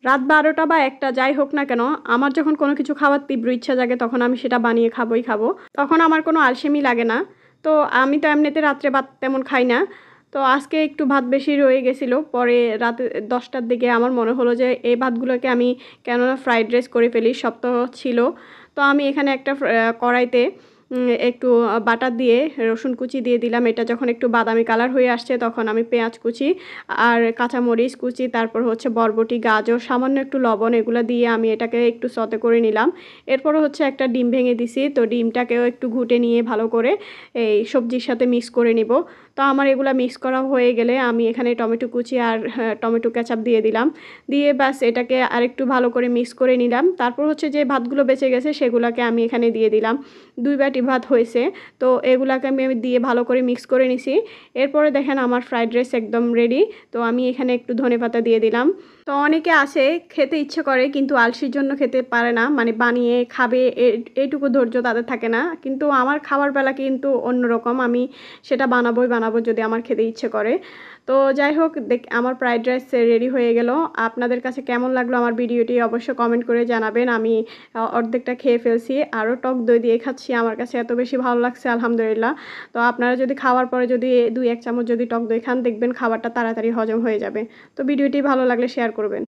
রাত 12টা বা 1টা যাই হোক না কেন, আমার যখন কোনো কিছু খাওয়ার তীব্র ইচ্ছা জাগে তখন আমি সেটা বানিয়ে খাবোই খাবো। তখন আমার কোনো আলসেমি লাগে না। তো আমি তো এমনিতে রাত্রে ভাত তেমন খাই না। তো আজকে একটু ভাত বেশি রয়ে গেছিলো। পরে রাতে 10টার দিকে আমার মনে হলো যে এই ভাতগুলোকে আমি কেননা ফ্রাইড রাইস করে ফেলি, সব তো ছিল। তো আমি এখানে একটা কড়াইতে একটু বাটার দিয়ে রসুন কুচি দিয়ে দিলাম। এটা যখন একটু বাদামি কালার হয়ে আসছে তখন আমি পেঁয়াজ কুচি আর কাঁচামরিচ কুচি, তারপর হচ্ছে বরবটি, গাজর, সামান্য একটু লবণ এগুলো দিয়ে আমি এটাকে একটু সতে করে নিলাম। এরপরও হচ্ছে একটা ডিম ভেঙে দিছি। তো ডিমটাকেও একটু ঘুটে নিয়ে ভালো করে এই সবজির সাথে মিক্স করে নিব। তো আমার এগুলা মিক্স করা হয়ে গেলে আমি এখানে টমেটো কুচি আর টমেটো কেচাপ দিয়ে দিলাম। দিয়ে ব্যাস এটাকে আরেকটু ভালো করে মিক্স করে নিলাম। তারপর হচ্ছে যে ভাতগুলো বেঁচে গেছে সেগুলোকে আমি এখানে দিয়ে দিলাম। 2 বাটি ভাত হয়েছে। তো এগুলাকে আমি দিয়ে ভালো করে মিক্স করে নিছি। এরপরে দেখেন আমার ফ্রাইড রাইস একদম রেডি। তো আমি এখানে একটু ধনেপাতা দিয়ে দিলাম। তো অনেকে আসে খেতে ইচ্ছে করে কিন্তু আলসির জন্য খেতে পারে না, মানে বানিয়ে খাবে এইটুকু ধৈর্য তাদের থাকে না। কিন্তু আমার খাবার বেলা কিন্তু অন্যরকম, আমি সেটা বানাবোই বানাবো যদি আমার খেতে ইচ্ছে করে। তো যাই হোক আমার ফ্রাইড রাইস রেডি হয়ে গেল। আপনাদের কাছে কেমন লাগলো আমার ভিডিওটি অবশ্যই কমেন্ট করে জানাবেন। আমি অর্ধেকটা খেয়ে ফেলছি, আরও টক দই দিয়ে খাচ্ছি, আমার কাছে এত বেশি ভালো লাগছে আলহামদুলিল্লাহ। তো আপনারা যদি খাওয়ার পরে যদি 2-1 চামচ যদি টক দই খান দেখবেন খাবারটা তাড়াতাড়ি হজম হয়ে যাবে। তো ভিডিওটি ভালো লাগলে শেয়ার করবেন।